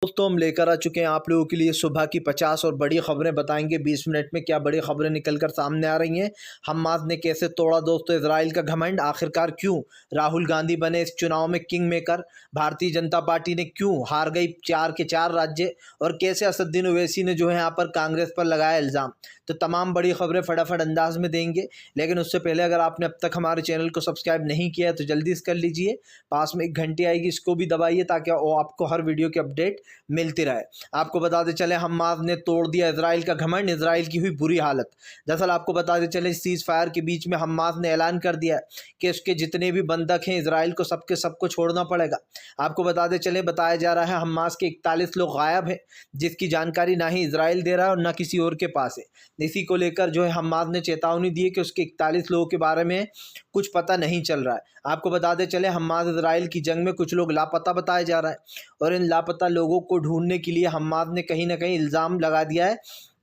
दोस्तों हम लेकर आ चुके हैं आप लोगों के लिए सुबह की 50 और बड़ी खबरें बताएंगे 20 मिनट में क्या बड़ी खबरें निकलकर सामने आ रही हैं। हमास ने कैसे तोड़ा दोस्तों इजराइल का घमंड, आखिरकार क्यों राहुल गांधी बने इस चुनाव में king maker, Bharatiya Janata party ने क्यों हार गई 4 के 4 राज्य, और कैसे असदुद्दीन ओवैसी ने जो है यहाँ पर कांग्रेस पर लगाया इल्ज़ाम। तो तमाम बड़ी खबरें फटाफट अंदाज में देंगे, लेकिन उससे पहले अगर आपने अब तक हमारे चैनल को सब्सक्राइब नहीं किया है तो जल्दी से कर लीजिए। पास में एक घंटी आएगी, इसको भी दबाइए ताकि वो आपको हर वीडियो की अपडेट मिलती रहे। आपको बताते चले हमास ने तोड़ दिया इजराइल का घमंड, इजराइल की हुई बुरी हालत। दरअसल आपको बताते चले सीज फायर के बीच में हमास ने ऐलान कर दिया कि उसके जितने भी बंधक हैं इजराइल को सबके सबको छोड़ना पड़ेगा। आपको बताते चले बताया जा रहा है हमास के 41 लोग गायब हैं, जिसकी जानकारी ना ही इजराइल दे रहा है और ना किसी और के पास है। इसी को लेकर जो है हमास ने चेतावनी दी है कि उसके 41 लोगों के बारे में कुछ पता नहीं चल रहा है। आपको बताते चले हमास इजराइल की जंग में कुछ लोग लापता बताया जा रहा है, और इन लापता लोगों को ढूंढने के लिए हमास ने कहीं ना कहीं इल्ज़ाम लगा दिया है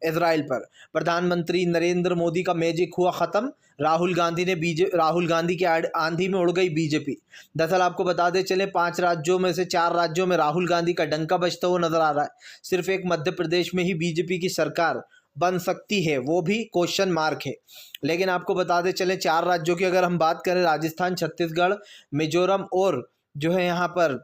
इजराइल पर। प्रधानमंत्री नरेंद्र मोदी का मैजिक हुआ ख़त्म, राहुल गांधी के आंधी में उड़ गई बीजेपी। दरअसल आपको बताते चले 5 राज्यों में से 4 राज्यों में राहुल गांधी का डंका बजता हुआ नजर आ रहा है। सिर्फ एक मध्य प्रदेश में ही बीजेपी की सरकार बन सकती है, वो भी क्वेश्चन मार्क है। लेकिन आपको बताते चले 4 राज्यों की अगर हम बात करें, राजस्थान, छत्तीसगढ़, मिजोरम और जो है यहाँ पर,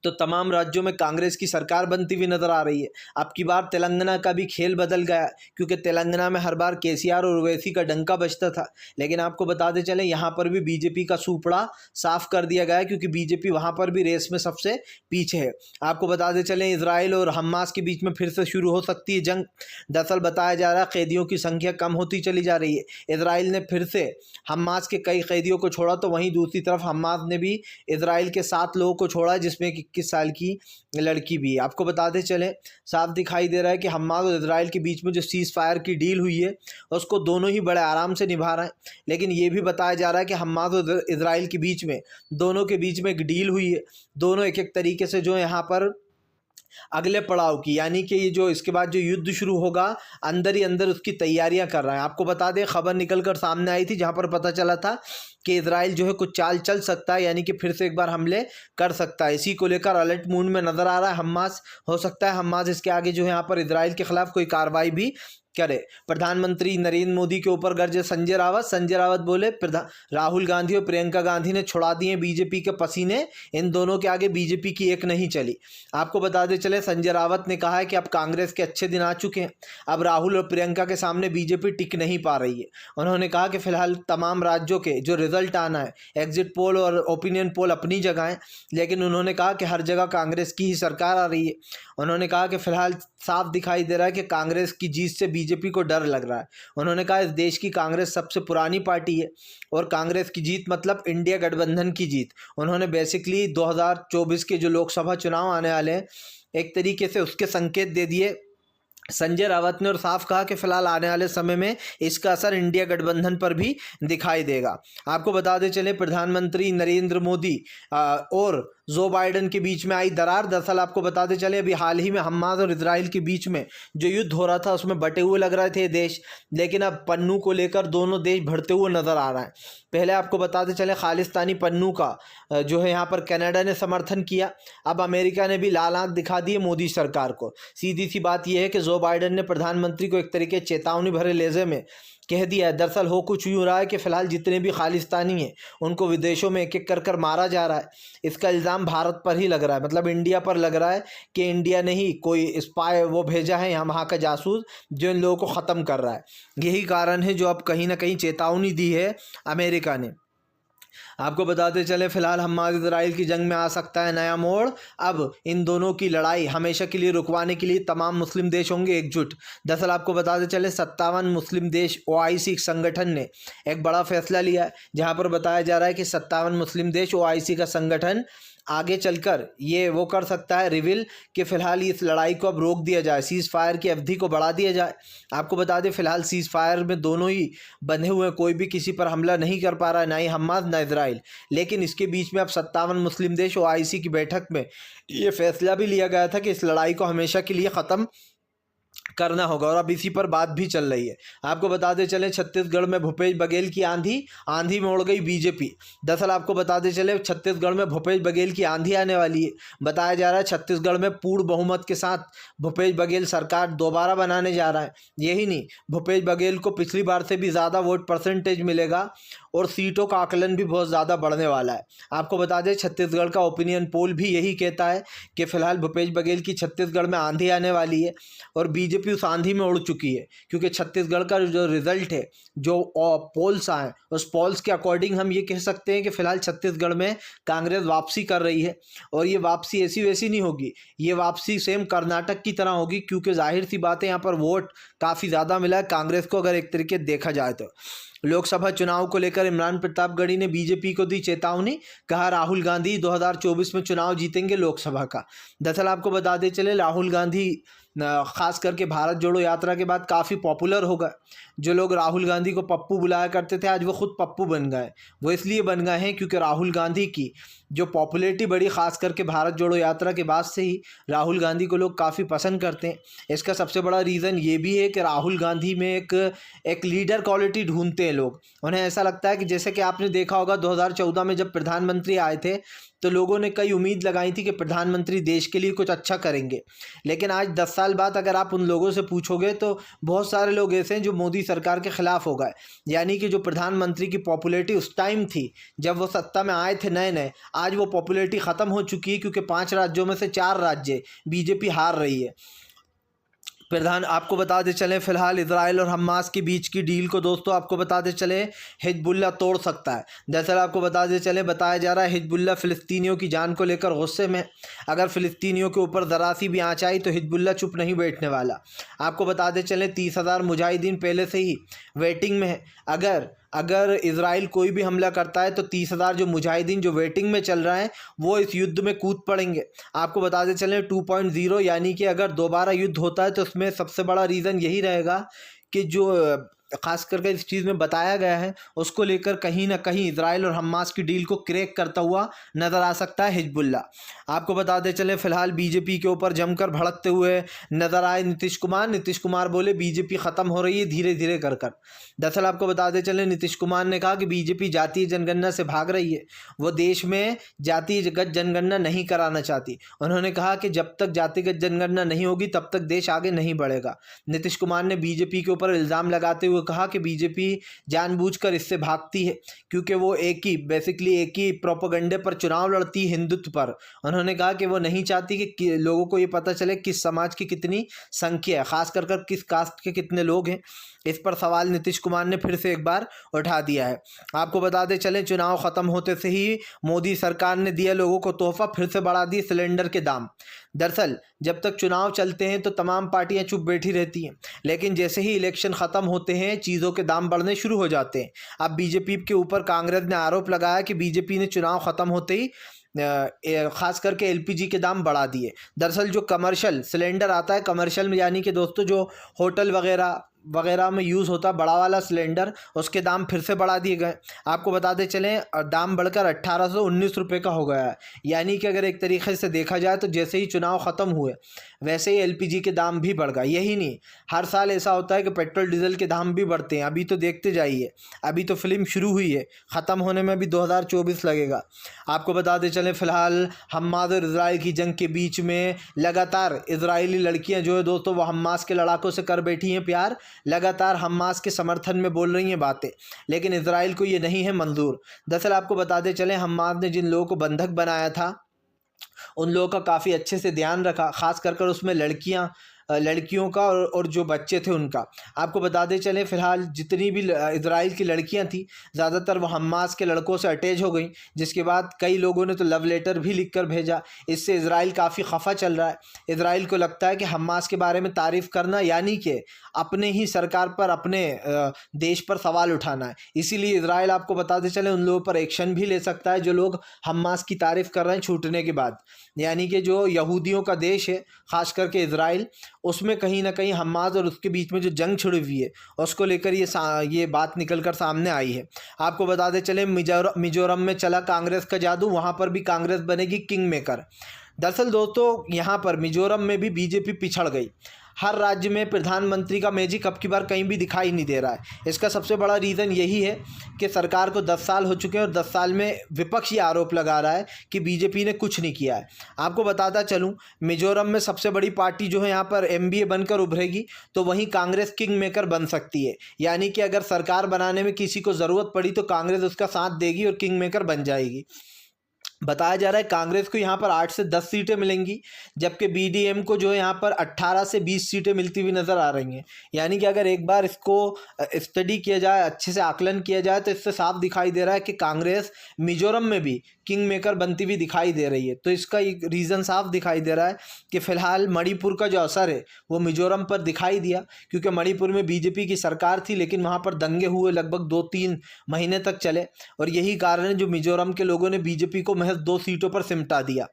तो तमाम राज्यों में कांग्रेस की सरकार बनती हुई नजर आ रही है। अब की बार तेलंगाना का भी खेल बदल गया, क्योंकि तेलंगाना में हर बार केसीआर और ओवैसी का डंका बजता था। लेकिन आपको बताते चले यहाँ पर भी बीजेपी का सुपड़ा साफ कर दिया गया है, क्योंकि बीजेपी वहाँ पर भी रेस में सबसे पीछे है। आपको बताते चले इजराइल और हमास के बीच में फिर से शुरू हो सकती है जंग। दरअसल बताया जा रहा है कैदियों की संख्या कम होती चली जा रही है। इजराइल ने फिर से हमास के कई कैदियों को छोड़ा, तो वहीं दूसरी तरफ हमास ने भी इजराइल के 7 लोगों को छोड़ा, जिसमें 21 साल की लड़की भी है। आपको बताते चले साफ दिखाई दे रहा है कि हमास और इजराइल के बीच में जो सीज फायर की डील हुई है उसको दोनों ही बड़े आराम से निभा रहे हैं। लेकिन ये भी बताया जा रहा है कि हमास और इजराइल के बीच में, दोनों के बीच में एक डील हुई है। दोनों एक एक तरीके से जो यहाँ पर अगले पड़ाव की, यानी कि ये जो इसके बाद जो युद्ध शुरू होगा अंदर ही अंदर उसकी तैयारियां कर रहा है। आपको बता दें खबर निकल कर सामने आई थी, जहां पर पता चला था कि इजराइल जो है कुछ चाल चल सकता है, यानी कि फिर से एक बार हमले कर सकता है। इसी को लेकर अलर्ट मूड में नजर आ रहा है हमास। हो सकता है हमास इसके आगे जो है यहाँ पर इजराइल के खिलाफ कोई कार्रवाई भी करे। प्रधानमंत्री नरेंद्र मोदी के ऊपर गरजे संजय रावत बोले राहुल गांधी और प्रियंका गांधी ने छुड़ा दिए बीजेपी के पसीने, इन दोनों के आगे बीजेपी की एक नहीं चली। आपको बताते चले संजय रावत ने कहा है कि अब कांग्रेस के अच्छे दिन आ चुके हैं, अब राहुल और प्रियंका के सामने बीजेपी टिक नहीं पा रही है। उन्होंने कहा कि फिलहाल तमाम राज्यों के जो रिजल्ट आना है, एग्जिट पोल और ओपिनियन पोल अपनी जगह है, लेकिन उन्होंने कहा कि हर जगह कांग्रेस की ही सरकार आ रही है। उन्होंने कहा कि फिलहाल साफ दिखाई दे रहा है कि कांग्रेस की जीत से बीजेपी को डर लग रहा है। उन्होंने कहा इस देश की कांग्रेस सबसे पुरानी पार्टी है, और कांग्रेस की जीत मतलब इंडिया गठबंधन की जीत। उन्होंने बेसिकली 2024 के जो लोकसभा चुनाव आने वाले हैं, एक तरीके से उसके संकेत दे दिए संजय रावत ने, और साफ कहा कि फिलहाल आने वाले समय में इसका असर इंडिया गठबंधन पर भी दिखाई देगा। आपको बताते चले प्रधानमंत्री नरेंद्र मोदी और जो बाइडेन के बीच में आई दरार। दरअसल आपको बताते चले अभी हाल ही में हमास और इजराइल के बीच में जो युद्ध हो रहा था उसमें बटे हुए लग रहे थे देश, लेकिन अब पन्नू को लेकर दोनों देश बढ़ते हुए नजर आ रहा है। पहले आपको बताते चले खालिस्तानी पन्नू का जो है यहाँ पर कनाडा ने समर्थन किया, अब अमेरिका ने भी लाल आंख दिखा दी है मोदी सरकार को। सीधी सी बात यह है कि जो बाइडेन ने प्रधानमंत्री को एक तरीके चेतावनी भरे लहजे में कह दिया है। दरअसल हो कुछ यूँ रहा है कि फिलहाल जितने भी खालिस्तानी हैं उनको विदेशों में एक एक कर कर मारा जा रहा है। इसका इल्ज़ाम भारत पर ही लग रहा है, मतलब इंडिया पर लग रहा है कि इंडिया ने ही कोई स्पाई वो भेजा है यहाँ वहाँ का जासूस जो इन लोगों को ख़त्म कर रहा है। यही कारण है जो अब कहीं ना कहीं चेतावनी दी है अमेरिका ने। आपको बताते चले फिलहाल हमास इजराइल की जंग में आ सकता है नया मोड़। अब इन दोनों की लड़ाई हमेशा के लिए रुकवाने के लिए तमाम मुस्लिम देश होंगे एकजुट। दरअसल आपको बताते चले 57 मुस्लिम देश ओआईसी संगठन ने एक बड़ा फैसला लिया है, जहां पर बताया जा रहा है कि 57 मुस्लिम देश ओआईसी का संगठन आगे चलकर ये वो कर सकता है रिवील कि फ़िलहाल इस लड़ाई को अब रोक दिया जाए, सीज़ फायर की अवधि को बढ़ा दिया जाए। आपको बता दें फ़िलहाल सीज़ फायर में दोनों ही बंधे हुए हैं, कोई भी किसी पर हमला नहीं कर पा रहा है, ना ही हमास ना इजराइल। लेकिन इसके बीच में अब 57 मुस्लिम देश ओआईसी की बैठक में ये फैसला भी लिया गया था कि इस लड़ाई को हमेशा के लिए ख़त्म करना होगा और अब इसी पर बात भी चल रही है। आपको बताते चले छत्तीसगढ़ में भूपेश बघेल की आंधी में उड़ गई बीजेपी। दरअसल आपको बताते चले छत्तीसगढ़ में भूपेश बघेल की आंधी आने वाली है। बताया जा रहा है छत्तीसगढ़ में पूर्ण बहुमत के साथ भूपेश बघेल सरकार दोबारा बनाने जा रहा है। यही नहीं, भूपेश बघेल को पिछली बार से भी ज़्यादा वोट परसेंटेज मिलेगा और सीटों का आकलन भी बहुत ज़्यादा बढ़ने वाला है। आपको बता दें छत्तीसगढ़ का ओपिनियन पोल भी यही कहता है कि फिलहाल भूपेश बघेल की छत्तीसगढ़ में आंधी आने वाली है और बीजेपी उस आंधी में उड़ चुकी है। क्योंकि छत्तीसगढ़ का जो रिजल्ट है, जो पोल्स आए, उस पोल्स के अकॉर्डिंग हम ये कह सकते हैं कि फिलहाल छत्तीसगढ़ में कांग्रेस वापसी कर रही है। और ये वापसी ऐसी वैसी नहीं होगी, ये वापसी सेम कर्नाटक की तरह होगी, क्योंकि जाहिर सी बात है यहाँ पर वोट काफ़ी ज़्यादा मिला है कांग्रेस को अगर एक तरीके देखा जाए तो। लोकसभा चुनाव को लेकर इमरान प्रतापगढ़ी ने बीजेपी को दी चेतावनी, कहा राहुल गांधी 2024 में चुनाव जीतेंगे लोकसभा का। दरअसल आपको बताते चले राहुल गांधी खास करके भारत जोड़ो यात्रा के बाद काफ़ी पॉपुलर हो गए। जो लोग राहुल गांधी को पप्पू बुलाया करते थे आज वो खुद पप्पू बन गए। वो इसलिए बन गए हैं क्योंकि राहुल गांधी की जो पॉपुलैरिटी बढ़ी, खास करके भारत जोड़ो यात्रा के बाद से ही राहुल गांधी को लोग काफ़ी पसंद करते हैं। इसका सबसे बड़ा रीज़न ये भी है कि राहुल गांधी में एक लीडर क्वालिटी ढूंढते हैं लोग। उन्हें ऐसा लगता है कि जैसे कि आपने देखा होगा 2014 में जब प्रधानमंत्री आए थे तो लोगों ने कई उम्मीद लगाई थी कि प्रधानमंत्री देश के लिए कुछ अच्छा करेंगे। लेकिन आज 10 साल बाद अगर आप उन लोगों से पूछोगे तो बहुत सारे लोग ऐसे हैं जो मोदी सरकार के खिलाफ हो गए। यानी कि जो प्रधानमंत्री की पॉपुलैरिटी उस टाइम थी जब वो सत्ता में आए थे नए नए, आज वो पॉपुलैरिटी ख़त्म हो चुकी है क्योंकि 5 राज्यों में से 4 राज्य बीजेपी हार रही है। आपको बताते चलें फिलहाल इजराइल और हमास के बीच की डील को दोस्तों आपको बताते चले हिजबुल्ला तोड़ सकता है। दरअसल आपको बताते चले बताया जा रहा है हिजबुल्ला फ़िलिस्तीनियों की जान को लेकर गुस्से में। अगर फ़िलिस्तीनियों के ऊपर ज़रा सी भी आँच आई तो हिजबुल्ला चुप नहीं बैठने वाला। आपको बताते चलें 30,000 मुजाहिदीन पहले से ही वेटिंग में है। अगर इजराइल कोई भी हमला करता है तो 30,000 जो मुजाहिदीन जो वेटिंग में चल रहे हैं वो इस युद्ध में कूद पड़ेंगे। आपको बताते चलें 2.0 यानी कि अगर दोबारा युद्ध होता है तो उसमें सबसे बड़ा रीज़न यही रहेगा कि जो खास करके इस चीज़ में बताया गया है उसको लेकर कहीं ना कहीं इजराइल और हमास की डील को क्रैक करता हुआ नज़र आ सकता है हिजबुल्ला। आपको बताते चलें फिलहाल बीजेपी के ऊपर जमकर भड़कते हुए नज़र आए नीतीश कुमार बोले बीजेपी ख़त्म हो रही है धीरे धीरे कर। दरअसल आपको बताते चलें नीतीश कुमार ने कहा कि बीजेपी जातीय जनगणना से भाग रही है, वो देश में जातिगत जनगणना नहीं कराना चाहती। उन्होंने कहा कि जब तक जातिगत जनगणना नहीं होगी तब तक देश आगे नहीं बढ़ेगा। नीतीश कुमार ने बीजेपी के ऊपर इल्ज़ाम लगाते हुए कहा कि बीजेपी जानबूझकर इससे भागती है क्योंकि वो एक ही प्रोपेगेंडे पर चुनाव लड़ती है, हिंदुत्व पर। उन्होंने कहा कि वो नहीं चाहती कि लोगों को ये पता चले किस समाज की कितनी संख्या है, खास कर किस कास्ट के कितने लोग हैं। इस पर सवाल नीतीश कुमार ने फिर से एक बार उठा दिया है। आपको बताते चलें चुनाव ख़त्म होते से ही मोदी सरकार ने दिया लोगों को तोहफा, फिर से बढ़ा दिए सिलेंडर के दाम। दरअसल जब तक चुनाव चलते हैं तो तमाम पार्टियां चुप बैठी रहती हैं, लेकिन जैसे ही इलेक्शन ख़त्म होते हैं चीज़ों के दाम बढ़ने शुरू हो जाते हैं। अब बीजेपी के ऊपर कांग्रेस ने आरोप लगाया कि बीजेपी ने चुनाव ख़त्म होते ही ख़ास करके एलपीजी के दाम बढ़ा दिए। दरअसल जो कमर्शियल सिलेंडर आता है, कमर्शियल में यानी कि दोस्तों जो होटल वगैरह में यूज़ होता है बड़ा वाला सिलेंडर, उसके दाम फिर से बढ़ा दिए गए। आपको बताते चलें दाम बढ़कर 1819 रुपये का हो गया है। यानी कि अगर एक तरीके से देखा जाए तो जैसे ही चुनाव ख़त्म हुए वैसे ही एलपीजी के दाम भी बढ़ गए। यही नहीं, हर साल ऐसा होता है कि पेट्रोल डीजल के दाम भी बढ़ते हैं। अभी तो देखते जाइए, अभी तो फिल्म शुरू हुई है, ख़त्म होने में भी 2024 लगेगा। आपको बताते चलें फ़िलहाल हमास और इजराइल की जंग के बीच में लगातार इजरायली लड़कियां जो है दोस्तों वो हमास के लड़ाकों से कर बैठी हैं प्यार, लगातार हमास के समर्थन में बोल रही हैं बातें, लेकिन इजराइल को ये नहीं है मंजूर। दरअसल आपको बताते चलें हमास ने जिन लोगों को बंधक बनाया था उन लोगों का काफ़ी अच्छे से ध्यान रखा, खास कर उसमें लड़कियों का और जो बच्चे थे उनका। आपको बताते चलें फ़िलहाल जितनी भी इजराइल की लड़कियां थी ज़्यादातर वो हमास के लड़कों से अटैच हो गई, जिसके बाद कई लोगों ने तो लव लेटर भी लिख कर भेजा। इससे इजराइल काफ़ी खफा चल रहा है। इजराइल को लगता है कि हमास के बारे में तारीफ़ करना यानी कि अपने ही सरकार पर, अपने देश पर सवाल उठाना है। इसीलिए इजराइल आपको बताते चले उन लोगों पर एक्शन भी ले सकता है जो लोग हमास की तारीफ़ कर रहे हैं छूटने के बाद। यानी कि जो यहूदियों का देश है ख़ास करके इजराइल, उसमें कहीं ना कहीं हमास और उसके बीच में जो जंग छिड़ी हुई है उसको लेकर ये बात निकल कर सामने आई है। आपको बताते चले मिजोरम में चला कांग्रेस का जादू, वहाँ पर भी कांग्रेस बनेगी किंग मेकर। दरअसल दोस्तों यहाँ पर मिजोरम में भी बीजेपी पिछड़ गई। हर राज्य में प्रधानमंत्री का मैजिक अब की बार कहीं भी दिखाई नहीं दे रहा है। इसका सबसे बड़ा रीज़न यही है कि सरकार को 10 साल हो चुके हैं और 10 साल में विपक्ष ये आरोप लगा रहा है कि बीजेपी ने कुछ नहीं किया है। आपको बताता चलूं, मिजोरम में सबसे बड़ी पार्टी जो है यहाँ पर एमबीए बनकर उभरेगी, तो वहीं कांग्रेस किंग मेकर बन सकती है। यानी कि अगर सरकार बनाने में किसी को ज़रूरत पड़ी तो कांग्रेस उसका साथ देगी और किंग मेकर बन जाएगी। बताया जा रहा है कांग्रेस को यहाँ पर 8 से 10 सीटें मिलेंगी, जबकि बीडीएम को जो है यहाँ पर 18 से 20 सीटें मिलती हुई नज़र आ रही हैं। यानी कि अगर एक बार इसको स्टडी किया जाए, अच्छे से आकलन किया जाए, तो इससे साफ दिखाई दे रहा है कि कांग्रेस मिजोरम में भी किंग मेकर बनती हुई दिखाई दे रही है। तो इसका एक रीज़न साफ दिखाई दे रहा है कि फ़िलहाल मणिपुर का जो असर है वो मिजोरम पर दिखाई दिया, क्योंकि मणिपुर में बीजेपी की सरकार थी लेकिन वहाँ पर दंगे हुए, लगभग 2-3 महीने तक चले, और यही कारण है जो मिजोरम के लोगों ने बीजेपी को महज 2 सीटों पर सिमटा दिया।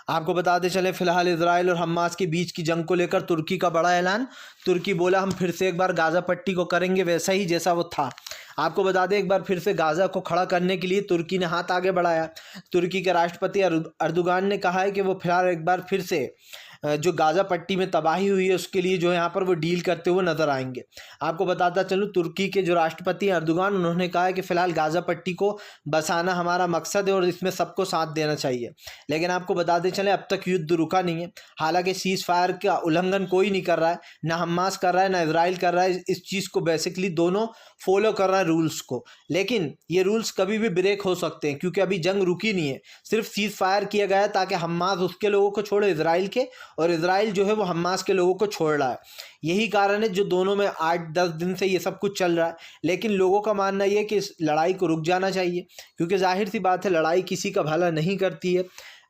आपको बताते चले फिलहाल इजराइल और हमास के बीच की जंग को लेकर तुर्की का बड़ा ऐलान। तुर्की बोला हम फिर से एक बार गाज़ा पट्टी को करेंगे वैसा ही जैसा वो था। आपको बता दें एक बार फिर से गाज़ा को खड़ा करने के लिए तुर्की ने हाथ आगे बढ़ाया। तुर्की के राष्ट्रपति अर्दोगान ने कहा है कि वो फिलहाल एक बार फिर से जो गाज़ा पट्टी में तबाही हुई है उसके लिए जो है यहाँ पर वो डील करते हुए नजर आएंगे। आपको बताता चलूँ तुर्की के जो राष्ट्रपति अर्दोगान, उन्होंने कहा है कि फ़िलहाल गाज़ा पट्टी को बसाना हमारा मकसद है और इसमें सबको साथ देना चाहिए। लेकिन आपको बताते चलें अब तक युद्ध रुका नहीं है। हालांकि सीज़ फायर का उल्लंघन कोई नहीं कर रहा है, ना हमास कर रहा है ना इजराइल कर रहा है। इस चीज़ को बेसिकली दोनों फॉलो कर रहा है रूल्स को, लेकिन ये रूल्स कभी भी ब्रेक हो सकते हैं क्योंकि अभी जंग रुकी नहीं है। सिर्फ सीज़ फायर किया गया है ताकि हमास उसके लोगों को छोड़े इजराइल के, और इजराइल जो है वो हमास के लोगों को छोड़ रहा है। यही कारण है जो दोनों में 8-10 दिन से ये सब कुछ चल रहा है। लेकिन लोगों का मानना ये है कि इस लड़ाई को रुक जाना चाहिए, क्योंकि जाहिर सी बात है लड़ाई किसी का भला नहीं करती है।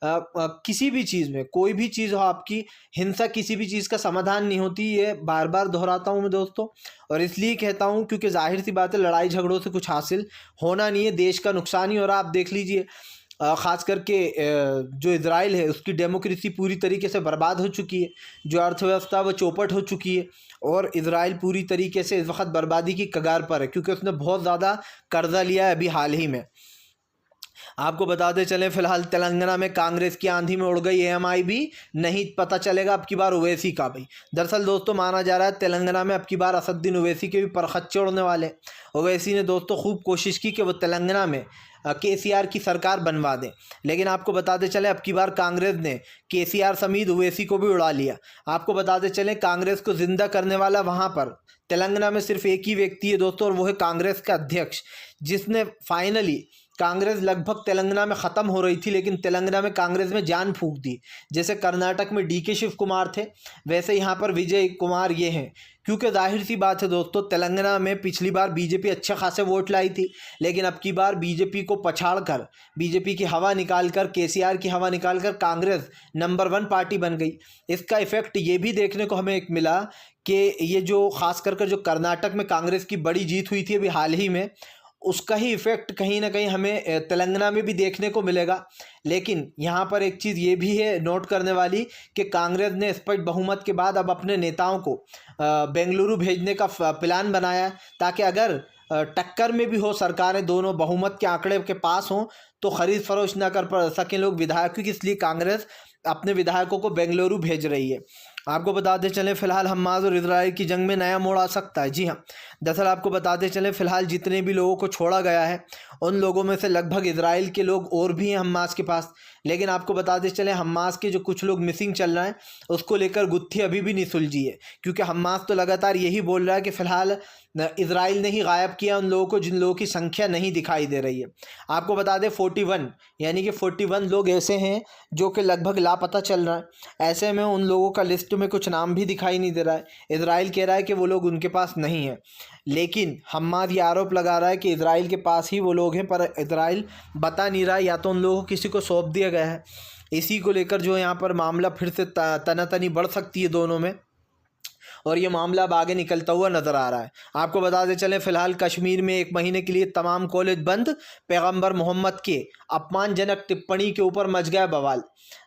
किसी भी चीज़ में कोई भी चीज़ हो, आपकी हिंसा किसी भी चीज़ का समाधान नहीं होती। ये बार बार दोहराता हूँ मैं दोस्तों, और इसलिए कहता हूँ क्योंकि जाहिर सी बात है लड़ाई झगड़ों से कुछ हासिल होना नहीं है, देश का नुकसान ही हो रहा। आप देख लीजिए ख़ास करके जो इजराइल है उसकी डेमोक्रेसी पूरी तरीके से बर्बाद हो चुकी है, जो अर्थव्यवस्था वो चौपट हो चुकी है, और इजराइल पूरी तरीके से इस वक्त बर्बादी की कगार पर है क्योंकि उसने बहुत ज़्यादा कर्जा लिया है अभी हाल ही में। आपको बताते चलें फिलहाल तेलंगाना में कांग्रेस की आंधी में उड़ गई एएमआई भी, नहीं पता चलेगा अब की बार ओवैसी का भी। दरअसल दोस्तों माना जा रहा है तेलंगाना में अब की बार असदुद्दीन ओवैसी के भी परखच्चे उड़ने वाले। ओवैसी ने दोस्तों खूब कोशिश की कि वो तेलंगाना में केसीआर की सरकार बनवा दें, लेकिन आपको बताते चलें अब की बार कांग्रेस ने केसीआर समेत ओवैसी को भी उड़ा लिया। आपको बताते चलें कांग्रेस को जिंदा करने वाला वहाँ पर तेलंगाना में सिर्फ एक ही व्यक्ति है दोस्तों, और वो है कांग्रेस का अध्यक्ष, जिसने फाइनली कांग्रेस लगभग तेलंगाना में ख़त्म हो रही थी लेकिन तेलंगाना में कांग्रेस में जान फूंक दी। जैसे कर्नाटक में डीके शिव कुमार थे, वैसे यहाँ पर विजय कुमार ये हैं। क्योंकि जाहिर सी बात है दोस्तों तेलंगाना में पिछली बार बीजेपी अच्छे खासे वोट लाई थी, लेकिन अब की बार बीजेपी को पछाड़कर, बीजेपी की हवा निकालकर, केसीआर की हवा निकालकर कांग्रेस नंबर 1 पार्टी बन गई। इसका इफेक्ट ये भी देखने को हमें एक मिला कि ये जो खास कर जो कर्नाटक में कांग्रेस की बड़ी जीत हुई थी अभी हाल ही में, उसका ही इफ़ेक्ट कहीं ना कहीं हमें तेलंगाना में भी देखने को मिलेगा। लेकिन यहाँ पर एक चीज़ ये भी है नोट करने वाली कि कांग्रेस ने स्पष्ट बहुमत के बाद अब अपने नेताओं को बेंगलुरु भेजने का प्लान बनाया है, ताकि अगर टक्कर में भी हो सरकारें दोनों बहुमत के आंकड़े के पास हों तो खरीद फरोख्त ना कर सकें लोग विधायकों की, इसलिए कांग्रेस अपने विधायकों को बेंगलुरु भेज रही है। आपको बताते चलें फिलहाल हमास और इजराइल की जंग में नया मोड़ आ सकता है। जी हाँ, दरअसल आपको बताते चलें फिलहाल जितने भी लोगों को छोड़ा गया है उन लोगों में से लगभग इजराइल के लोग और भी हैं हमास के पास, लेकिन आपको बताते चलें हमास के जो कुछ लोग मिसिंग चल रहे हैं उसको लेकर गुत्थी अभी भी नहीं सुलझी है, क्योंकि हमास तो लगातार यही बोल रहा है कि फ़िलहाल इजराइल ने ही गायब किया उन लोगों को जिन लोगों की संख्या नहीं दिखाई दे रही है। आपको बता दें 41 यानी कि 41 लोग ऐसे हैं जो कि लगभग लापता चल रहा है। ऐसे में उन लोगों का लिस्ट में कुछ नाम भी दिखाई नहीं दे रहा है। इजराइल कह रहा है कि वो लोग उनके पास नहीं है, लेकिन हमास ये आरोप लगा रहा है कि इजराइल के पास ही वो लोग हैं, पर इजराइल बता नहीं रहा है, या तो उन लोगों को किसी को सौंप दिया गया है। इसी को लेकर जो यहाँ पर मामला फिर से तनातनी बढ़ सकती है दोनों में, और ये मामला अब आगे निकलता हुआ नज़र आ रहा है। आपको बताते चलें फिलहाल कश्मीर में 1 महीने के लिए तमाम कॉलेज बंद, पैगंबर मोहम्मद के अपमानजनक टिप्पणी के ऊपर मच गया बवाल।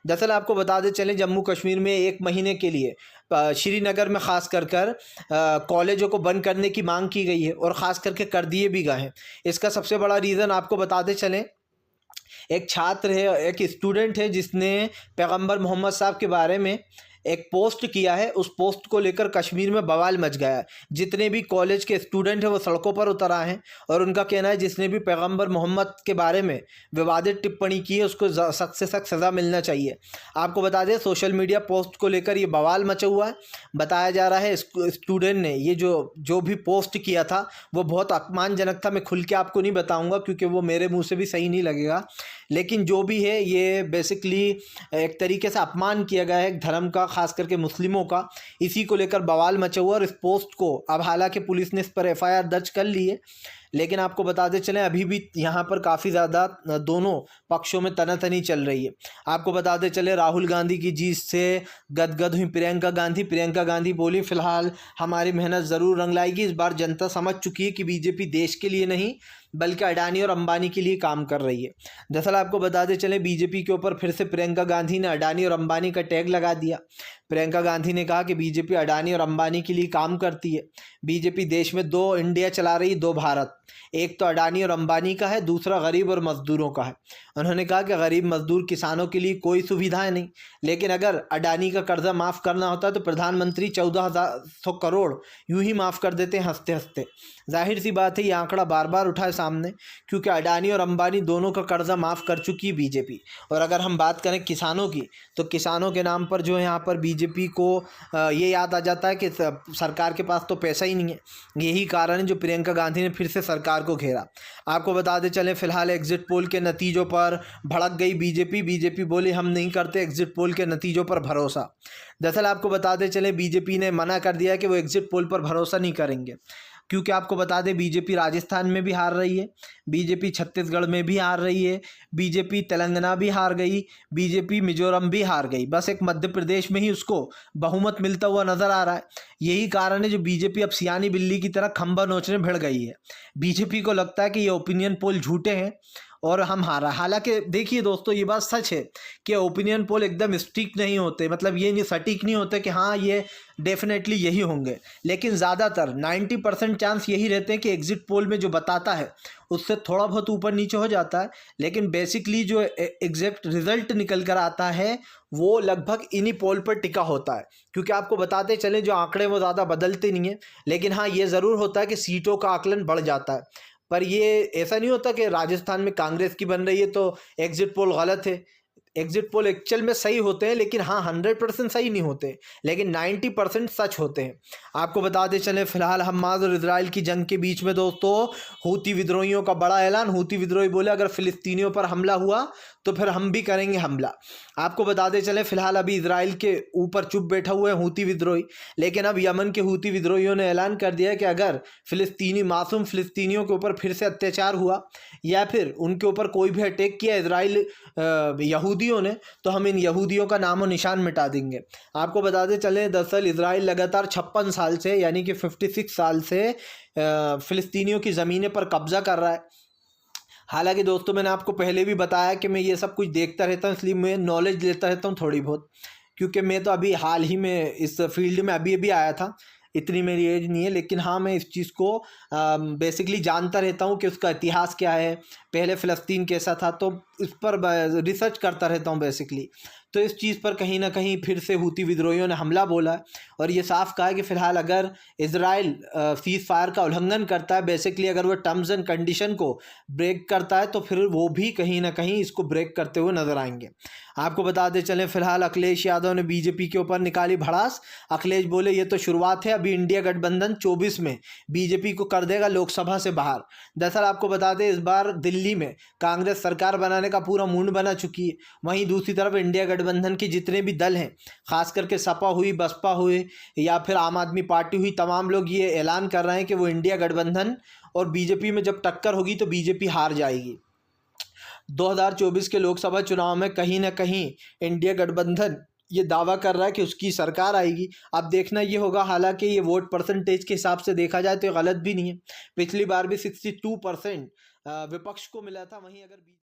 दरअसल आपको बताते चलें जम्मू कश्मीर में 1 महीने के लिए श्रीनगर में ख़ास कर कॉलेजों को बंद करने की मांग की गई है, और ख़ास करके कर दिए भी गए हैं। इसका सबसे बड़ा रीज़न आपको बताते चलें एक छात्र है, एक स्टूडेंट है जिसने पैगंबर मोहम्मद साहब के बारे में एक पोस्ट किया है, उस पोस्ट को लेकर कश्मीर में बवाल मच गया है। जितने भी कॉलेज के स्टूडेंट हैं वो सड़कों पर उतर आए हैं और उनका कहना है जिसने भी पैगंबर मोहम्मद के बारे में विवादित टिप्पणी की है उसको सख्त से सख्त सज़ा मिलना चाहिए। आपको बता दें सोशल मीडिया पोस्ट को लेकर ये बवाल मचा हुआ है। बताया जा रहा है स्टूडेंट ने ये जो भी पोस्ट किया था वो बहुत अपमानजनक था। मैं खुल के आपको नहीं बताऊंगा क्योंकि वो मेरे मुंह से भी सही नहीं लगेगा, लेकिन जो भी है ये बेसिकली एक तरीके से अपमान किया गया है एक धर्म का, खास करके मुस्लिमों का। इसी को लेकर बवाल मचा हुआ और इस पोस्ट को अब हालांकि पुलिस ने इस पर एफआईआर दर्ज कर ली है, लेकिन आपको बताते चलें अभी भी यहाँ पर काफ़ी ज़्यादा दोनों पक्षों में तनातनी चल रही है। आपको बताते चले राहुल गांधी की जीत से गदगद हुई प्रियंका गांधी बोली फिलहाल हमारी मेहनत ज़रूर रंग लाएगी। इस बार जनता समझ चुकी है कि बीजेपी देश के लिए नहीं बल्कि अडानी और अंबानी के लिए काम कर रही है। दरअसल आपको बताते चले बीजेपी के ऊपर फिर से प्रियंका गांधी ने अडानी और अंबानी का टैग लगा दिया। प्रियंका गांधी ने कहा कि बीजेपी अडानी और अंबानी के लिए काम करती है। बीजेपी देश में 2 इंडिया चला रही, 2 भारत। एक तो अडानी और अंबानी का है, दूसरा गरीब और मजदूरों का है। उन्होंने कहा कि गरीब मजदूर किसानों के लिए कोई सुविधाएं नहीं, लेकिन अगर अडानी का कर्जा माफ़ करना होता है तो प्रधानमंत्री 14,100 करोड़ यूं ही माफ़ कर देते हैं हंसते हंसते। जाहिर सी बात है ये आंकड़ा बार बार उठाए सामने, क्योंकि अडानी और अंबानी दोनों का कर्जा माफ़ कर चुकी है बीजेपी। और अगर हम बात करें किसानों की तो किसानों के नाम पर जो है यहाँ पर बीजेपी को ये याद आ जाता है कि सरकार के पास तो पैसा ही नहीं है। यही कारण है जो प्रियंका गांधी ने फिर से सरकार को घेरा। आपको बताते चलें फिलहाल एग्जिट पोल के नतीजों पर भड़क गई बीजेपी बोली हम नहीं करते एग्जिट पोल के नतीजों पर भरोसा। दरअसल आपको बताते चलें बीजेपी ने मना कर दिया कि वो एग्जिट पोल पर भरोसा नहीं करेंगे, क्योंकि आपको बता दें बीजेपी राजस्थान में भी हार रही है, बीजेपी छत्तीसगढ़ में भी हार रही है, बीजेपी तेलंगाना भी हार गई, बीजेपी मिजोरम भी हार गई। बस एक मध्य प्रदेश में ही उसको बहुमत मिलता हुआ नजर आ रहा है। यही कारण है जो बीजेपी अब सियानी बिल्ली की तरह खंबा नोचने भिड़ गई है। बीजेपी को लगता है कि ये ओपिनियन पोल झूठे हैं और हम हारा। हालांकि देखिए दोस्तों ये बात सच है कि ओपिनियन पोल एकदम स्ट्रिक्ट नहीं होते, मतलब ये नहीं सटीक नहीं होते कि हाँ ये डेफिनेटली यही होंगे, लेकिन ज़्यादातर 90% चांस यही रहते हैं कि एग्जिट पोल में जो बताता है उससे थोड़ा बहुत ऊपर नीचे हो जाता है, लेकिन बेसिकली जो एग्जैक्ट रिजल्ट निकल कर आता है वो लगभग इन्हीं पोल पर टिका होता है। क्योंकि आपको बताते चले जो आंकड़े वो ज़्यादा बदलते नहीं हैं, लेकिन हाँ ये ज़रूर होता है कि सीटों का आकलन बढ़ जाता है। पर ये ऐसा नहीं होता कि राजस्थान में कांग्रेस की बन रही है तो एग्जिट पोल गलत है। एग्जिट पोल एक्चुअल में सही होते हैं, लेकिन हाँ 100% सही नहीं होते, लेकिन 90% सच होते हैं। आपको बताते चले फिलहाल हमास और इजराइल की जंग के बीच में दोस्तों हूती विद्रोहियों का बड़ा ऐलान। हूती विद्रोही बोले अगर फिलिस्तीनियों पर हमला हुआ तो फिर हम भी करेंगे हमला। आपको बताते चले फिलहाल अभी इजराइल के ऊपर चुप बैठा हुए हैं हूती विद्रोही, लेकिन अब यमन के हूती विद्रोहियों ने ऐलान कर दिया है कि अगर मासूम फिलिस्तीनियों के ऊपर फिर से अत्याचार हुआ या फिर उनके ऊपर कोई भी अटैक किया इजराइल यहूदियों ने, तो हम इन यहूदियों का नामो निशान मिटा देंगे। आपको बताते चले दरअसल इजराइल लगातार 56 साल से यानी कि 56 साल से फिलिस्तीनियों की ज़मीनें पर कब्जा कर रहा है। हालांकि दोस्तों मैंने आपको पहले भी बताया कि मैं ये सब कुछ देखता रहता हूँ, इसलिए मैं नॉलेज लेता रहता हूँ थोड़ी बहुत, क्योंकि मैं तो अभी हाल ही में इस फील्ड में अभी आया था, इतनी मेरी एज नहीं है, लेकिन हाँ मैं इस चीज़ को बेसिकली जानता रहता हूँ कि उसका इतिहास क्या है, पहले फ़लस्तीन कैसा था, तो इस पर रिसर्च करता रहता हूँ बेसिकली। तो इस चीज़ पर कहीं ना कहीं फिर से हूती विद्रोहियों ने हमला बोला है और ये साफ कहा है कि फ़िलहाल अगर इजराइल सीज़ फायर का उल्लंघन करता है, बेसिकली अगर वो टर्म्स एंड कंडीशन को ब्रेक करता है, तो फिर वो भी कहीं ना कहीं इसको ब्रेक करते हुए नजर आएंगे। आपको बताते चलें फिलहाल अखिलेश यादव ने बीजेपी के ऊपर निकाली भड़ास। अखिलेश बोले ये तो शुरुआत है, अभी इंडिया गठबंधन 24 में बीजेपी को कर देगा लोकसभा से बाहर। दरअसल आपको बता दें इस बार दिल्ली में कांग्रेस सरकार बनाने का पूरा मूड बना चुकी है। वहीं दूसरी तरफ इंडिया गठबंधन के जितने भी दल हैं, खास करके सपा हुई, बसपा हुई या फिर आम आदमी पार्टी हुई, तमाम लोग ये ऐलान कर रहे हैं कि वो इंडिया गठबंधन और बीजेपी में जब टक्कर होगी तो बीजेपी हार जाएगी। 2024 के लोकसभा चुनाव में कहीं ना कहीं इंडिया गठबंधन ये दावा कर रहा है कि उसकी सरकार आएगी। अब देखना ये होगा, हालांकि ये वोट परसेंटेज के हिसाब से देखा जाए तो गलत भी नहीं है। पिछली बार भी 62% विपक्ष को मिला था, वहीं अगर